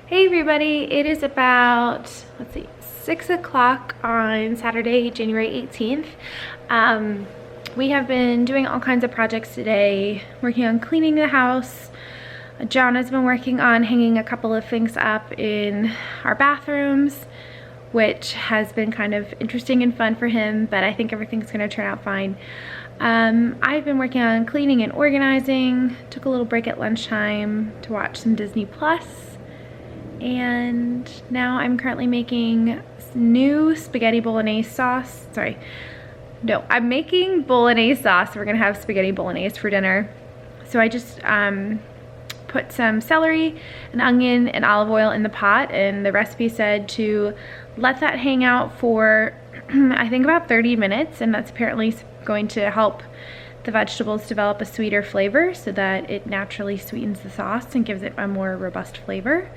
Hey everybody, it is about, let's see, 6 o'clock on Saturday, January 18th. We have been doing all kinds of projects today, working on cleaning the house. John has been working on hanging a couple of things up in our bathrooms, which has been kind of interesting and fun for him, but I think everything's gonna turn out fine. I've been working on cleaning and organizing, took a little break at lunchtime to watch some Disney Plus. And now I'm currently making new spaghetti bolognese sauce. I'm making bolognese sauce. We're gonna have spaghetti bolognese for dinner. So I just put some celery, an onion, and olive oil in the pot, and the recipe said to let that hang out for I think about 30 minutes, and that's apparently going to help the vegetables develop a sweeter flavor so that it naturally sweetens the sauce and gives it a more robust flavor.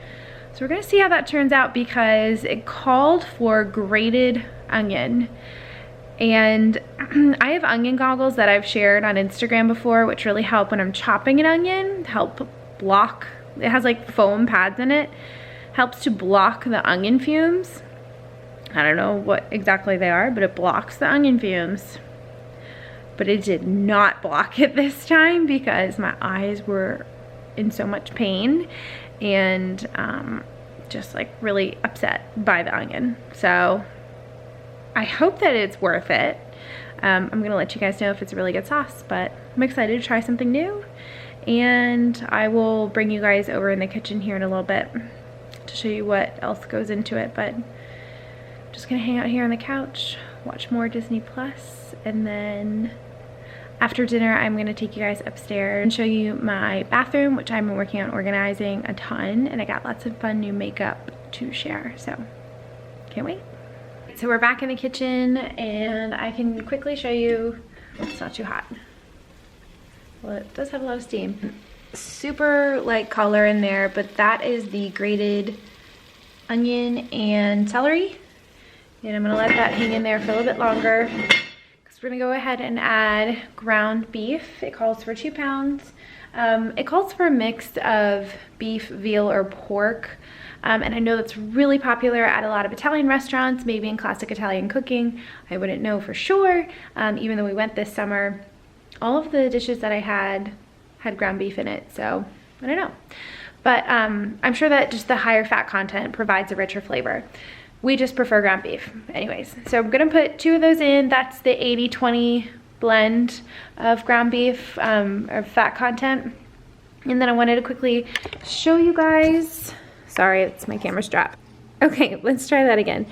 So we're gonna see how that turns out because it called for grated onion. And I have onion goggles that I've shared on Instagram before, which really help when I'm chopping an onion, help block, it has like foam pads in it, helps to block the onion fumes. I don't know what exactly they are, but it blocks the onion fumes. But it did not block it this time because my eyes were in so much pain and just like really upset by the onion. So I hope that it's worth it. I'm gonna let you guys know if it's a really good sauce, but I'm excited to try something new, and I will bring you guys over in the kitchen here in a little bit to show you what else goes into it. But I'm just gonna hang out here on the couch, watch more Disney Plus, and then after dinner, I'm gonna take you guys upstairs and show you my bathroom, which I've been working on organizing a ton, and I got lots of fun new makeup to share, so can't wait. So we're back in the kitchen, and I can quickly show you, it's not too hot. Well, it does have a lot of steam. Super light color in there, but that is the grated onion and celery. And I'm gonna let that hang in there for a little bit longer. We're gonna go ahead and add ground beef. It calls for 2 pounds. It calls for a mix of beef, veal, or pork. And I know that's really popular at a lot of Italian restaurants, maybe in classic Italian cooking. I wouldn't know for sure, even though we went this summer. All of the dishes that I had ground beef in it, so I don't know. But I'm sure that just the higher fat content provides a richer flavor. We just prefer ground beef anyways. So I'm gonna put 2 of those in. That's the 80-20 blend of ground beef or fat content. And then I wanted to quickly show you guys, sorry, it's my camera's dropped. Okay, let's try that again.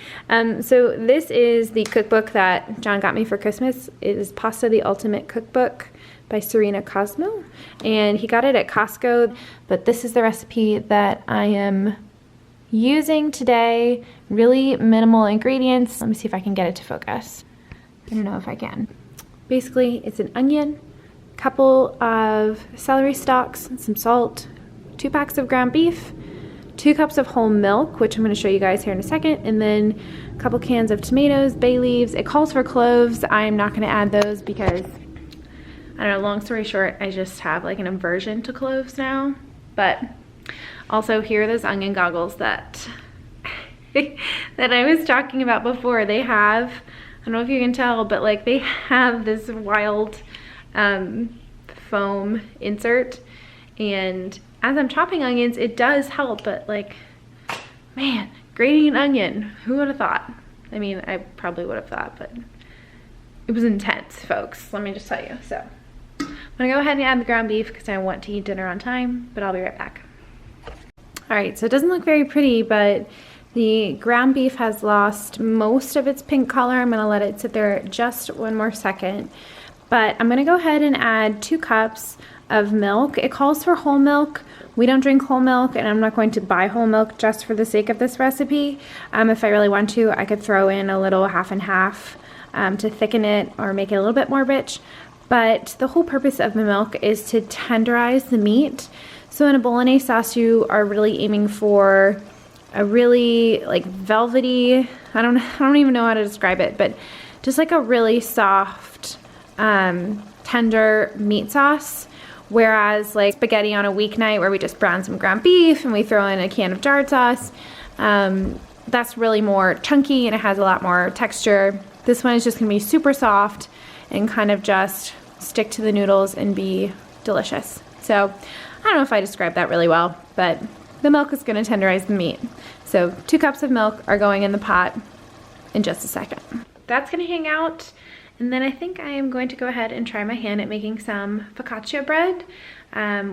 So this is the cookbook that John got me for Christmas. It is Pasta the Ultimate Cookbook by Serena Cosmo. And he got it at Costco, but this is the recipe that I am using today. Really minimal ingredients. Let me see if I can get it to focus. I don't know if I can. Basically, it's an onion, a couple of celery stalks, some salt, 2 packs of ground beef, 2 cups of whole milk, which I'm going to show you guys here in a second, and then a couple cans of tomatoes, bay leaves. It calls for cloves. I'm not going to add those because, I don't know, long story short, I just have like an aversion to cloves now. But also, here are those onion goggles that that I was talking about before. They have, I don't know if you can tell, but like they have this wild foam insert, and as I'm chopping onions, it does help, but like, man, grating an onion, who would have thought? I mean, I probably would have thought, but it was intense, folks, let me just tell you. So I'm gonna go ahead and add the ground beef because I want to eat dinner on time, but I'll be right back. All right, so it doesn't look very pretty, but the ground beef has lost most of its pink color. I'm gonna let it sit there just 1 more second. But I'm gonna go ahead and add 2 cups of milk. It calls for whole milk. We don't drink whole milk, and I'm not going to buy whole milk just for the sake of this recipe. If I really want to, I could throw in a little half and half to thicken it or make it a little bit more rich. But the whole purpose of the milk is to tenderize the meat. So in a bolognese sauce, you are really aiming for a really like velvety, I don't even know how to describe it, but just like a really soft, tender meat sauce Whereas like spaghetti on a weeknight where we just brown some ground beef and we throw in a can of jarred sauce, that's really more chunky and it has a lot more texture. This one is just gonna be super soft and kind of just stick to the noodles and be delicious. So I don't know if I described that really well, but the milk is gonna tenderize the meat. So 2 cups of milk are going in the pot in just a second. That's gonna hang out. And then I think I am going to go ahead and try my hand at making some focaccia bread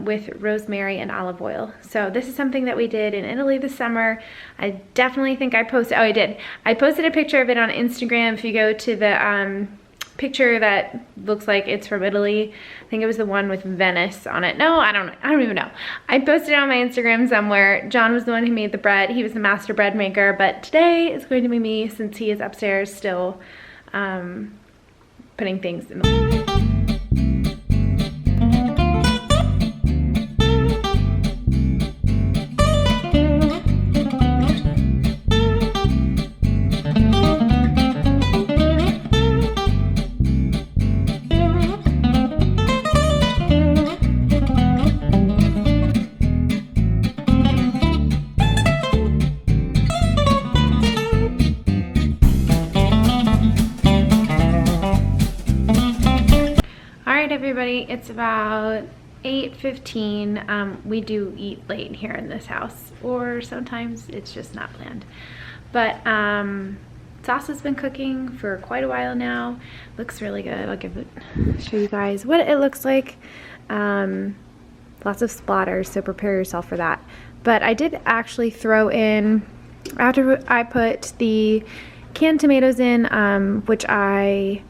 with rosemary and olive oil. So this is something that we did in Italy this summer. I definitely think I posted, oh I did. I posted a picture of it on Instagram. If you go to the picture that looks like it's from Italy, I think it was the one with Venice on it. No, I don't even know. I posted it on my Instagram somewhere. John was the one who made the bread. He was the master bread maker, but today it's going to be me since he is upstairs still putting things in the everybody, it's about 8:15. We do eat late here in this house, or sometimes it's just not planned. But sauce has been cooking for quite a while now. Looks really good. I'll show you guys what it looks like. Lots of splatters, so prepare yourself for that. But I did actually throw in, after I put the canned tomatoes in, which I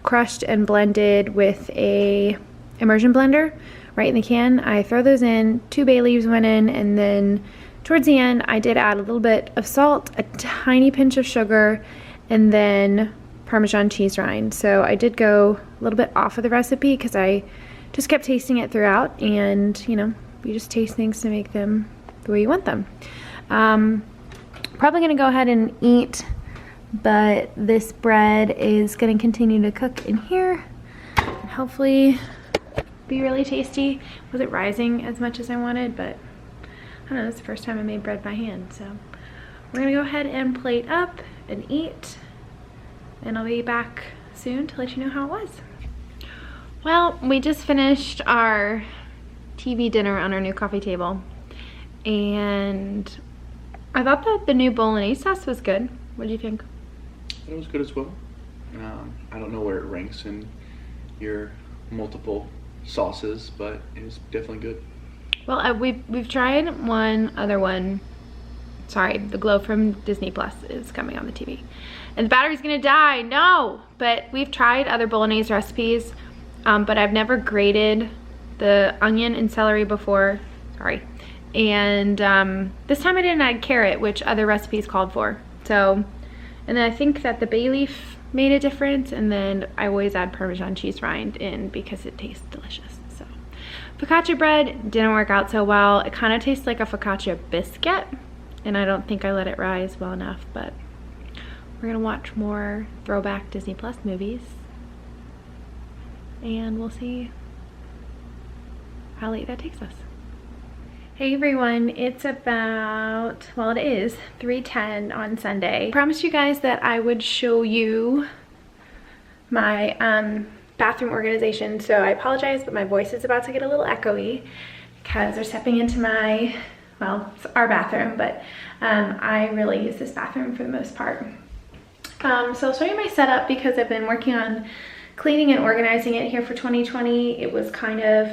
crushed and blended with a immersion blender right in the can. I throw those in, 2 bay leaves went in, and then towards the end I did add a little bit of salt, a tiny pinch of sugar, and then Parmesan cheese rind. So I did go a little bit off of the recipe because I just kept tasting it throughout, and you know, you just taste things to make them the way you want them. Probably gonna go ahead and eat, but this bread is going to continue to cook in here and hopefully be really tasty. Wasn't rising as much as I wanted, but I don't know, it's the first time I made bread by hand. So we're going to go ahead and plate up and eat, and I'll be back soon to let you know how it was. Well, we just finished our TV dinner on our new coffee table, and I thought that the new bolognese sauce was good. What do you think? It was good as well. I don't know where it ranks in your multiple sauces, but it was definitely good. Well, we've tried one other one. Sorry, the Glow from Disney Plus is coming on the TV. And the battery's gonna die, no! But we've tried other bolognese recipes, but I've never grated the onion and celery before, sorry. And this time I didn't add carrot, which other recipes called for. So, and then I think that the bay leaf made a difference, and then I always add Parmesan cheese rind in because it tastes delicious. So, focaccia bread didn't work out so well. It kind of tastes like a focaccia biscuit, and I don't think I let it rise well enough, but we're gonna watch more throwback Disney Plus movies, and we'll see how late that takes us. Hey everyone, it's about, well it is 3:10 on Sunday. I promised you guys that I would show you my bathroom organization, so I apologize, but my voice is about to get a little echoey because we're stepping into my, well, it's our bathroom, but I really use this bathroom for the most part. So I'll show you my setup because I've been working on cleaning and organizing it here for 2020. It was kind of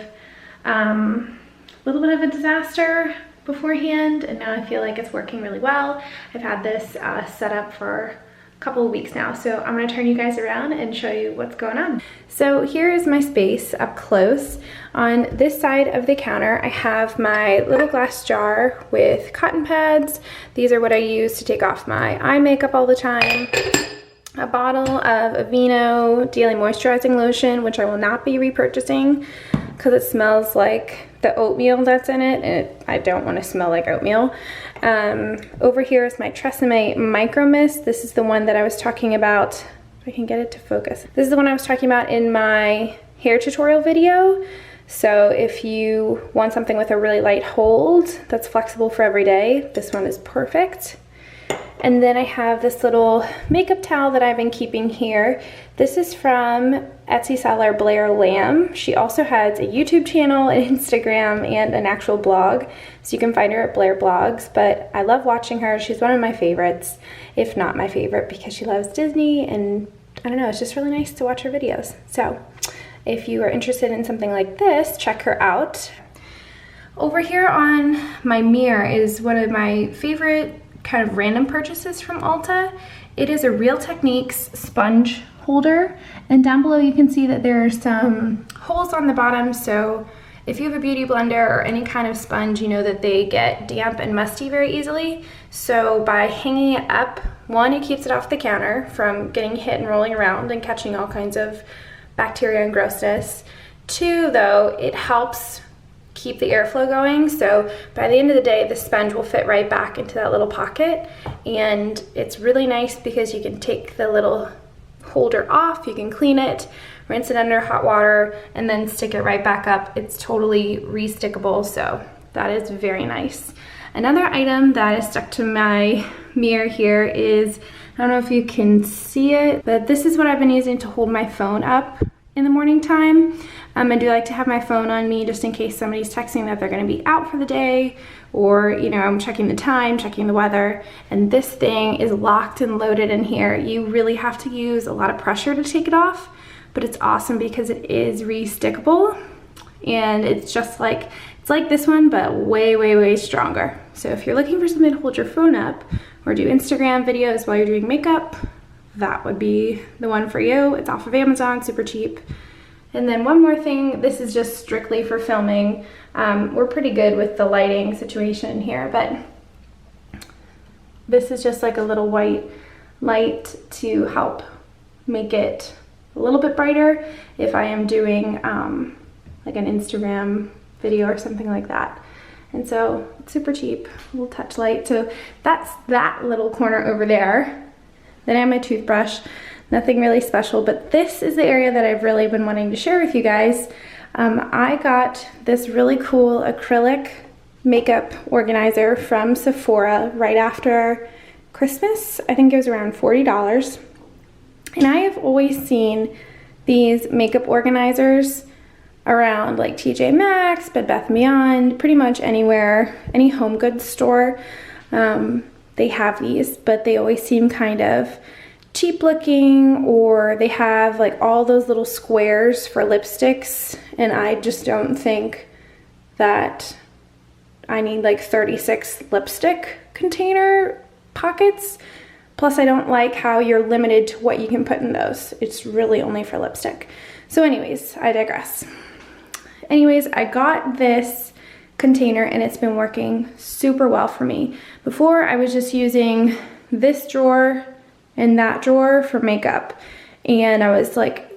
little bit of a disaster beforehand, and now I feel like it's working really well. I've had this set up for a couple of weeks now, so I'm gonna turn you guys around and show you what's going on. So here is my space up close. On this side of the counter, I have my little glass jar with cotton pads. These are what I use to take off my eye makeup all the time. A bottle of Aveeno Daily Moisturizing Lotion, which I will not be repurchasing because it smells like the oatmeal that's in it, and I don't want to smell like oatmeal. Over here is my Tresemme Micro Mist. This is the one that I was talking about, if I can get it to focus. This is the one I was talking about in my hair tutorial video. So if you want something with a really light hold that's flexible for every day, this one is perfect. And then I have this little makeup towel that I've been keeping here. This is from Etsy seller Blair Lamb. She also has a YouTube channel, an Instagram, and an actual blog. So you can find her at Blair Blogs, but I love watching her. She's one of my favorites, if not my favorite, because she loves Disney, and I don't know, it's just really nice to watch her videos. So if you are interested in something like this, check her out. Over here on my mirror is one of my favorite kind of random purchases from Ulta. It is a Real Techniques sponge holder, and down below you can see that there are some holes on the bottom, so if you have a beauty blender or any kind of sponge, you know that they get damp and musty very easily. So by hanging it up, one, it keeps it off the counter from getting hit and rolling around and catching all kinds of bacteria and grossness. Two, though, it helps keep the airflow going, so by the end of the day the sponge will fit right back into that little pocket, and it's really nice because you can take the little holder off, you can clean it, rinse it under hot water, and then stick it right back up. It's totally re-stickable, so that is very nice. Another item that is stuck to my mirror here is, I don't know if you can see it, but this is what I've been using to hold my phone up in the morning time. I do like to have my phone on me just in case somebody's texting that they're going to be out for the day, or you know, I'm checking the time, checking the weather, and this thing is locked and loaded in here. You really have to use a lot of pressure to take it off, but it's awesome because it is re-stickable, and it's just like, it's like this one, but way, way, way stronger. So if you're looking for something to hold your phone up or do Instagram videos while you're doing makeup, that would be the one for you. It's off of Amazon, super cheap. And then one more thing, this is just strictly for filming. We're pretty good with the lighting situation here, but this is just like a little white light to help make it a little bit brighter if I am doing like an Instagram video or something like that. And so it's super cheap, a little touch light. So that's that little corner over there. Then I have my toothbrush. Nothing really special, but this is the area that I've really been wanting to share with you guys. I got this really cool acrylic makeup organizer from Sephora right after Christmas. I think it was around $40. And I have always seen these makeup organizers around like TJ Maxx, Bed Bath & Beyond, pretty much anywhere, any home goods store. They have these, but they always seem kind of cheap looking, or they have like all those little squares for lipsticks, and I just don't think that I need like 36 lipstick container pockets. Plus I don't like how you're limited to what you can put in those. It's really only for lipstick. So anyways, I digress. Anyways, I got this container and it's been working super well for me. Before I was just using this drawer and that drawer for makeup, and I was like,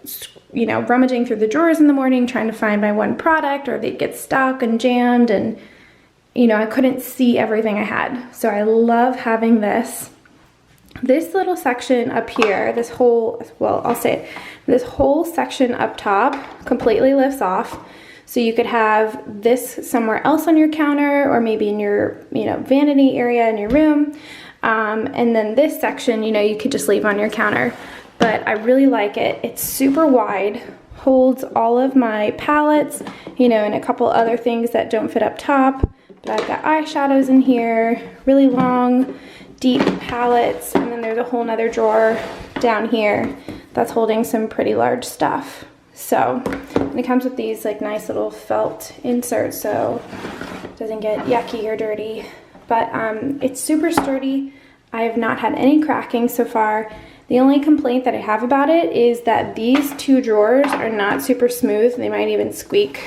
you know, rummaging through the drawers in the morning trying to find my one product, or they'd get stuck and jammed, and you know, I couldn't see everything I had. So I love having this little section up here, this whole, well, I'll say it, this whole section up top completely lifts off. So you could have this somewhere else on your counter, or maybe in your, you know, vanity area in your room. And then this section, you know, you could just leave on your counter. But I really like it. It's super wide, holds all of my palettes, you know, and a couple other things that don't fit up top. But I've got eyeshadows in here, really long, deep palettes, and then there's a whole nother drawer down here that's holding some pretty large stuff. So, and it comes with these like nice little felt inserts so it doesn't get yucky or dirty. But it's super sturdy. I have not had any cracking so far. The only complaint that I have about it is that these two drawers are not super smooth. They might even squeak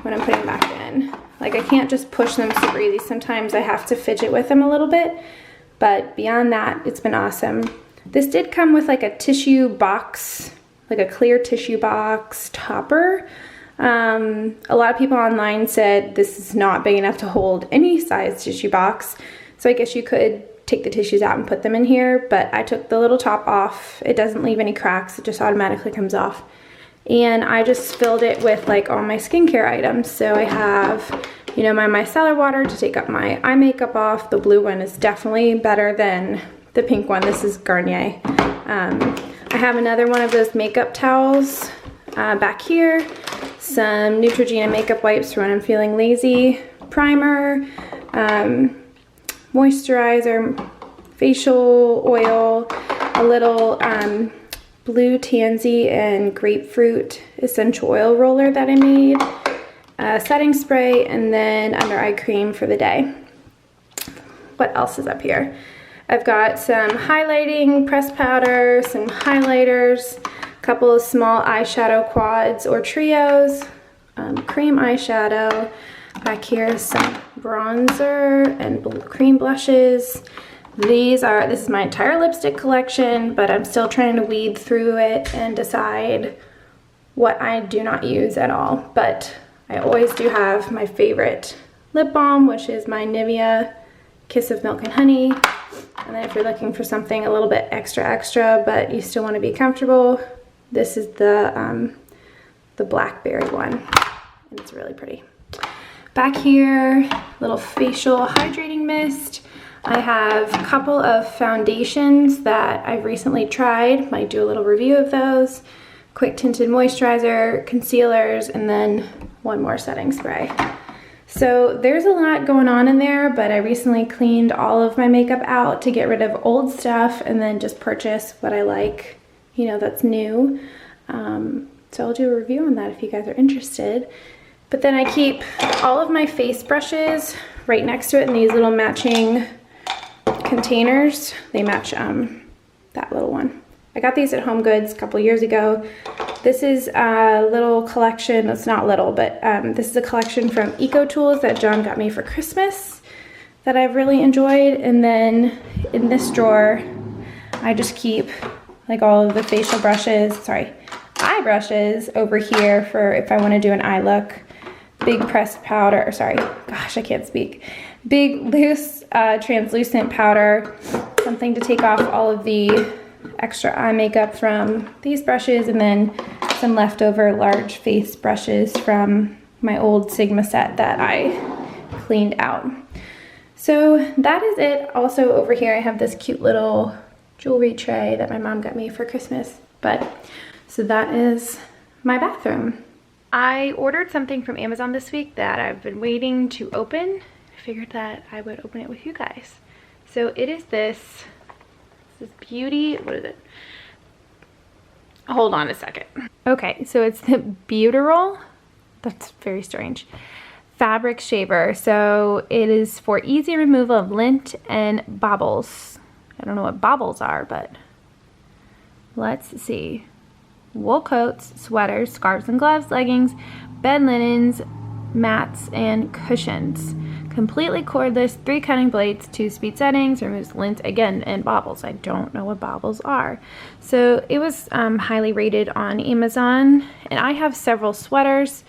when I'm putting them back in. Like, I can't just push them super easy. Sometimes I have to fidget with them a little bit, but beyond that, it's been awesome. This did come with like a tissue box, like a clear tissue box topper. A lot of people online said this is not big enough to hold any size tissue box. So I guess you could take the tissues out and put them in here, but I took the little top off. It doesn't leave any cracks. It just automatically comes off. And I just filled it with like all my skincare items. So I have, you know, my micellar water to take up my eye makeup off. The blue one is definitely better than the pink one. This is Garnier. I have another one of those makeup towels back here. Some Neutrogena makeup wipes for when I'm feeling lazy. Primer, moisturizer, facial oil, a little blue tansy and grapefruit essential oil roller that I made, a setting spray, and then under eye cream for the day. What else is up here? I've got some highlighting pressed powder, some highlighters, a couple of small eyeshadow quads or trios, cream eyeshadow. Back here is some bronzer and cream blushes. This is my entire lipstick collection, but I'm still trying to weed through it and decide what I do not use at all. But I always do have my favorite lip balm, which is my Nivea Kiss of Milk and Honey. And then if you're looking for something a little bit extra, but you still want to be comfortable, this is the blackberry one, and it's really pretty. Back here, little facial hydrating mist. I have a couple of foundations that I've recently tried. Might do a little review of those. Quick tinted moisturizer, concealers, and then one more setting spray. So there's a lot going on in there, but I recently cleaned all of my makeup out to get rid of old stuff and then just purchase what I like, you know, that's new. So I'll do a review on that if you guys are interested. But then I keep all of my face brushes right next to it in these little matching containers. They match that little one. I got these at Home Goods a couple years ago. This is a little collection. It's not little, but this is a collection from EcoTools that John got me for Christmas that I've really enjoyed. And then in this drawer, I just keep like all of the facial brushes, eye brushes over here for if I want to do an eye look. Big pressed powder, gosh, I can't speak. Big loose translucent powder, something to take off all of the extra eye makeup from these brushes, and then some leftover large face brushes from my old Sigma set that I cleaned out. So that is it. Also over here I have this cute little jewelry tray that my mom got me for Christmas. So that is my bathroom. I ordered something from Amazon this week that I've been waiting to open. I figured that I would open it with you guys. So it is this beauty, what is it? Hold on a second. Okay, so it's the Beautirol, that's very strange, fabric shaver. So it is for easy removal of lint and bobbles. I don't know what bobbles are, but let's see. Wool coats, sweaters, scarves and gloves, leggings, bed linens, mats, and cushions. Completely cordless, 3 cutting blades, 2 speed settings, removes lint again and bobbles. I don't know what bobbles are. So it was highly rated on Amazon, and I have several sweaters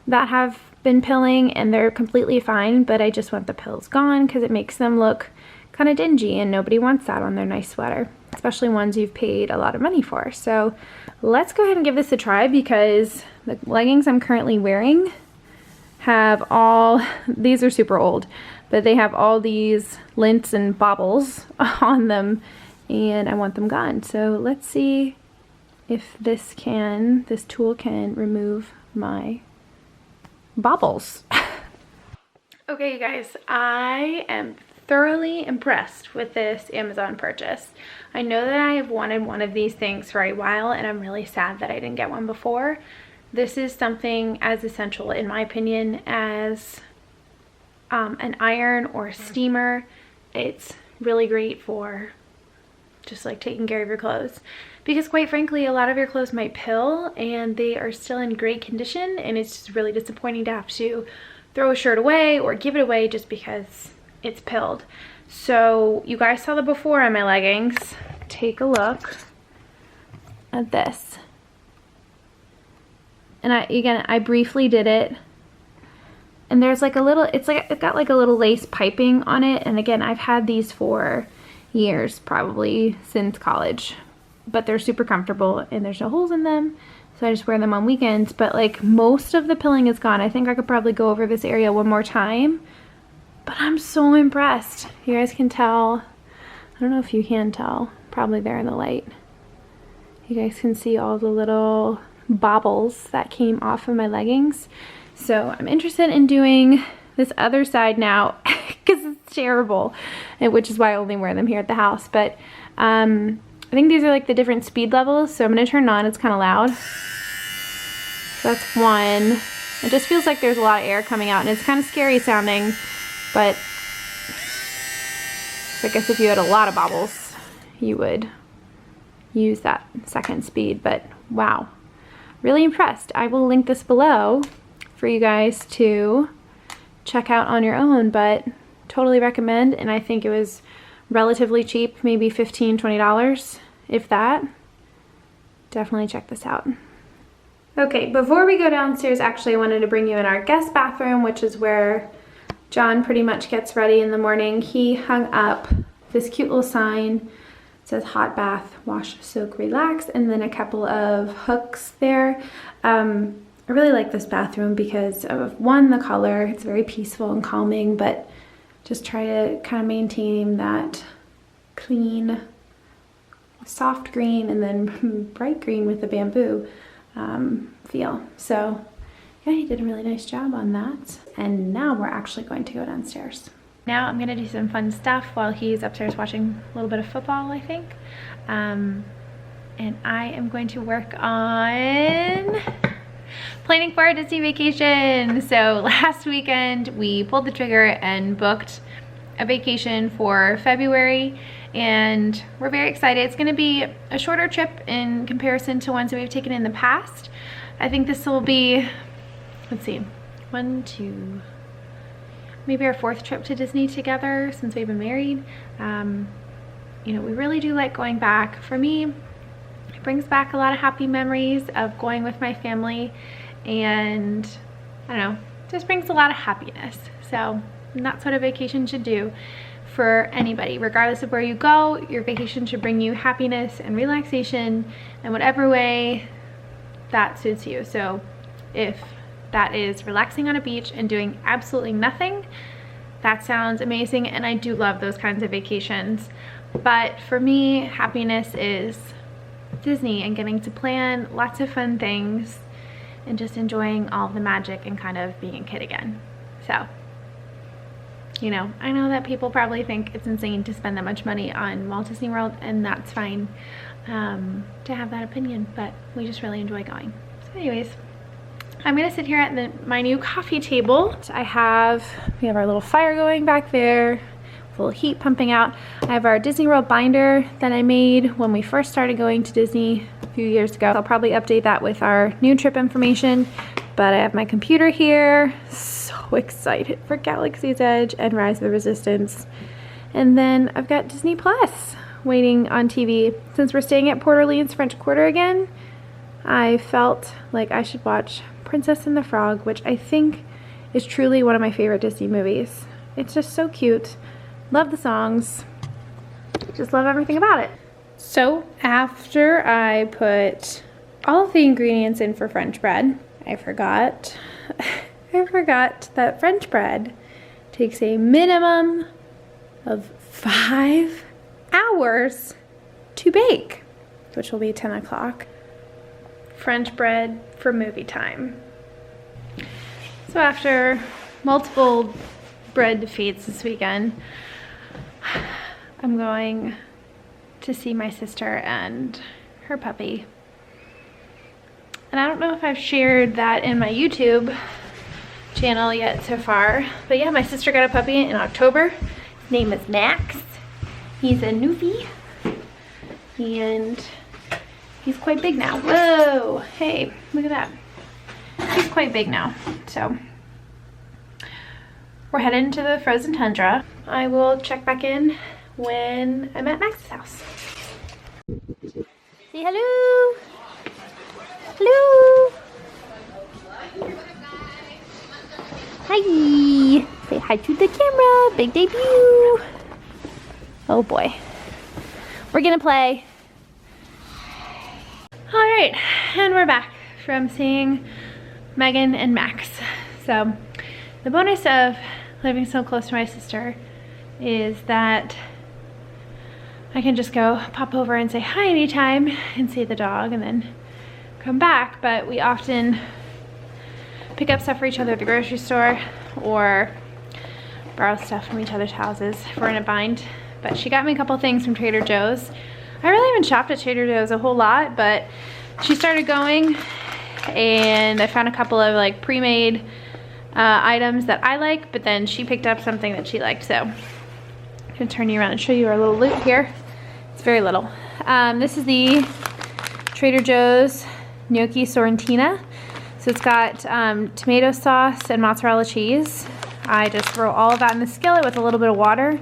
that have been pilling and they're completely fine, but I just want the pills gone because it makes them look kind of dingy, and nobody wants that on their nice sweater, especially ones you've paid a lot of money for. So let's go ahead and give this a try, because the leggings I'm currently wearing have all, these are super old, but they have all these lints and bobbles on them, and I want them gone. So let's see if this tool can remove my bobbles. Okay, you guys, I am thoroughly impressed with this Amazon purchase. I know that I have wanted one of these things for a while, and I'm really sad that I didn't get one before. This is something as essential, in my opinion, as an iron or a steamer. It's really great for just like taking care of your clothes, because quite frankly, a lot of your clothes might pill and they are still in great condition, and it's just really disappointing to have to throw a shirt away or give it away just because it's pilled. So you guys saw the before on my leggings. Take a look at this. And I briefly did it, and there's like a little, it's got like a little lace piping on it. And again, I've had these for years, probably since college, but they're super comfortable and there's no holes in them. so I just wear them on weekends, but like most of the pilling is gone. I think I could probably go over this area one more time, but I'm so impressed. You guys can tell, I don't know if you can tell, probably there in the light. You guys can see all the little bobbles that came off of my leggings. So I'm interested in doing this other side now because it's terrible, which is why I only wear them here at the house. But I think these are like the different speed levels, so I'm gonna turn it on. It's kind of loud. So that's one. It just feels like there's a lot of air coming out, and it's kind of scary sounding, but I guess if you had a lot of bobbles, you would use that second speed. But wow, really impressed. I will link this below for you guys to check out on your own, but totally recommend. And I think it was relatively cheap, maybe $15, $20, if that. Definitely check this out. Okay, before we go downstairs, actually I wanted to bring you in our guest bathroom, which is where John pretty much gets ready in the morning. He hung up this cute little sign. It says hot bath, wash, soak, relax, and then a couple of hooks there. I really like this bathroom because of, one, the color. It's very peaceful and calming, but just try to kind of maintain that clean, soft green and then bright green with the bamboo feel. So yeah, he did a really nice job on that. And now we're actually going to go downstairs. Now I'm gonna do some fun stuff while he's upstairs watching a little bit of football, I think. And I am going to work on planning for our Disney vacation. So last weekend we pulled the trigger and booked a vacation for February, and we're very excited. It's going to be a shorter trip in comparison to ones that we've taken in the past. I think this will be, let's see, maybe our 4th trip to Disney together since we've been married. You know, we really do like going back. For me, it brings back a lot of happy memories of going with my family, and I don't know, just brings a lot of happiness. So that's what a vacation should do for anybody. Regardless of where you go, your vacation should bring you happiness and relaxation in whatever way that suits you. So if that is relaxing on a beach and doing absolutely nothing, that sounds amazing, and I do love those kinds of vacations. But for me, happiness is Disney and getting to plan lots of fun things and just enjoying all the magic and kind of being a kid again. So, you know, I know that people probably think it's insane to spend that much money on Walt Disney World, and that's fine to have that opinion, but we just really enjoy going. So anyways, I'm gonna sit here at my new coffee table. We have our little fire going back there, full heat pumping out. I have our Disney World binder that I made when we first started going to Disney a few years ago. I'll probably update that with our new trip information, but I have my computer here. So excited for Galaxy's Edge and Rise of the Resistance. And then I've got Disney Plus waiting on TV. Since we're staying at Port Orleans French Quarter again, I felt like I should watch Princess and the Frog, which I think is truly one of my favorite Disney movies. It's just so cute. Love the songs. Just love everything about it. So after I put all of the ingredients in for French bread, I forgot that French bread takes a minimum of 5 hours to bake, which will be 10 o'clock. French bread for movie time. So after multiple bread defeats this weekend, I'm going to see my sister and her puppy. And I don't know if I've shared that in my YouTube channel yet so far, but yeah, my sister got a puppy in October. His name is Max. He's a Newfie, and he's quite big now. Whoa, hey, look at that. He's quite big now. So we're heading to the frozen tundra. I will check back in when I'm at Max's house. Say hello. Hello. Hi. Say hi to the camera. Big debut. Oh boy. We're gonna play. All right, and we're back from seeing Megan and Max. So the bonus of living so close to my sister is that I can just go pop over and say hi anytime and see the dog and then come back. But we often pick up stuff for each other at the grocery store or borrow stuff from each other's houses if we're in a bind. But she got me a couple things from Trader Joe's. I really haven't shopped at Trader Joe's a whole lot, but she started going and I found a couple of like pre-made items that I like, but then she picked up something that she liked. So I'm gonna turn you around and show you our little loot here. It's very little. This is the Trader Joe's gnocchi sorrentina. So it's got tomato sauce and mozzarella cheese. I just throw all of that in the skillet with a little bit of water,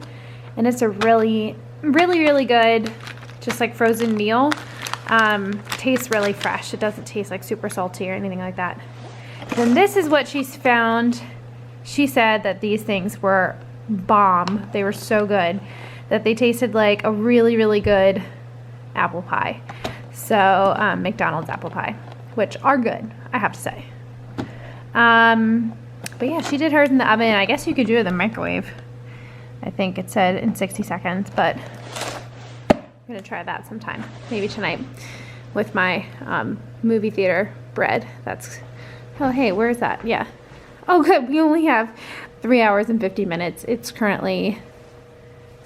and it's a really, really, really good, just like frozen meal. Tastes really fresh. It doesn't taste like super salty or anything like that. Then this is what she's found. She said that these things were bomb. They were so good that they tasted like a really, really good apple pie. So McDonald's apple pie, which are good, I have to say. But yeah, she did hers in the oven. I guess you could do it in the microwave. I think it said in 60 seconds, but I'm gonna try that sometime, maybe tonight with my movie theater bread. That's, oh hey, where is that? Yeah. Oh good, we only have 3 hours and 50 minutes. It's currently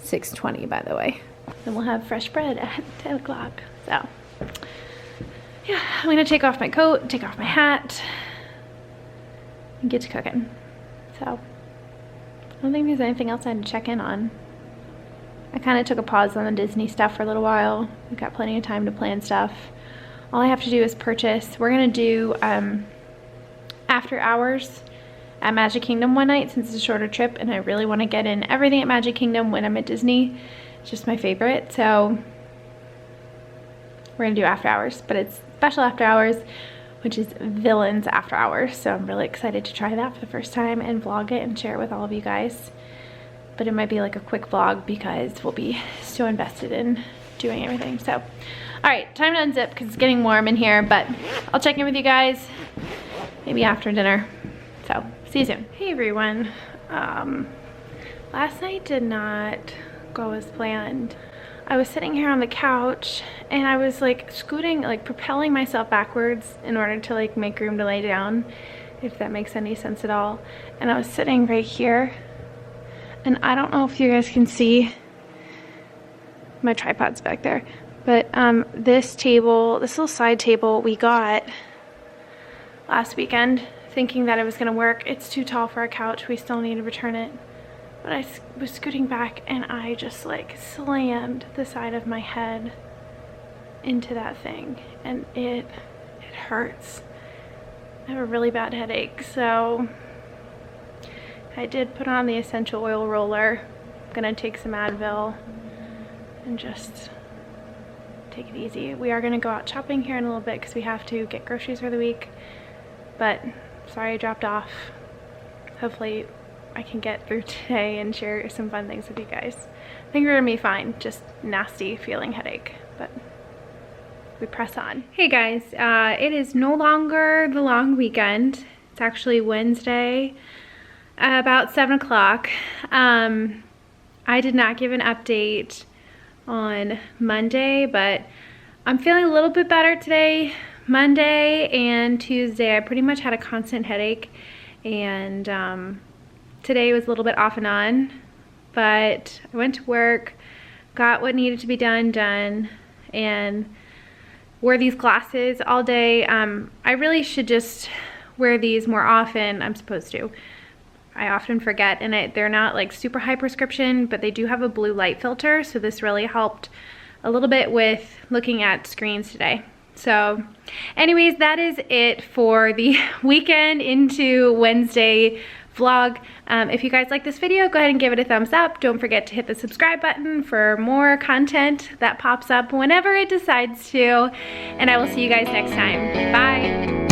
6:20, by the way. Then we'll have fresh bread at 10 o'clock. So yeah, I'm gonna take off my coat, take off my hat, and get to cooking. So I don't think there's anything else I had to check in on. I kind of took a pause on the Disney stuff for a little while. We've got plenty of time to plan stuff. All I have to do is purchase. We're gonna do after hours at Magic Kingdom one night since it's a shorter trip, and I really want to get in everything at Magic Kingdom when I'm at Disney. It's just my favorite. So we're gonna do after hours, but it's special after hours, which is Villains after hours. So I'm really excited to try that for the first time and vlog it and share it with all of you guys. But it might be like a quick vlog because we'll be so invested in doing everything. So, all right, time to unzip because it's getting warm in here, but I'll check in with you guys maybe after dinner. So, see you soon. Hey everyone. Last night did not go as planned. I was sitting here on the couch and I was like scooting, like propelling myself backwards in order to like make room to lay down, if that makes any sense at all. And I was sitting right here, and I don't know if you guys can see, my tripod's back there, but this table, this little side table we got last weekend thinking that it was gonna work. It's too tall for a couch. We still need to return it. But I was scooting back and I just like slammed the side of my head into that thing, and it hurts. I have a really bad headache, so I did put on the essential oil roller. I'm gonna take some Advil and just take it easy. We are gonna go out shopping here in a little bit because we have to get groceries for the week, but sorry I dropped off. Hopefully I can get through today and share some fun things with you guys. I think we're gonna be fine, just nasty feeling headache, but we press on. Hey guys, it is no longer the long weekend. It's actually Wednesday, about 7 o'clock. I did not give an update on Monday, but I'm feeling a little bit better today. Monday and Tuesday, I pretty much had a constant headache, and today was a little bit off and on, but I went to work, got what needed to be done, and wore these glasses all day. I really should just wear these more often. I'm supposed to. I often forget, and they're not like super high prescription, but they do have a blue light filter, so this really helped a little bit with looking at screens today. So anyways, that is it for the weekend into Wednesday vlog. If you guys like this video, go ahead and give it a thumbs up. Don't forget to hit the subscribe button for more content that pops up whenever it decides to, and I will see you guys next time. Bye.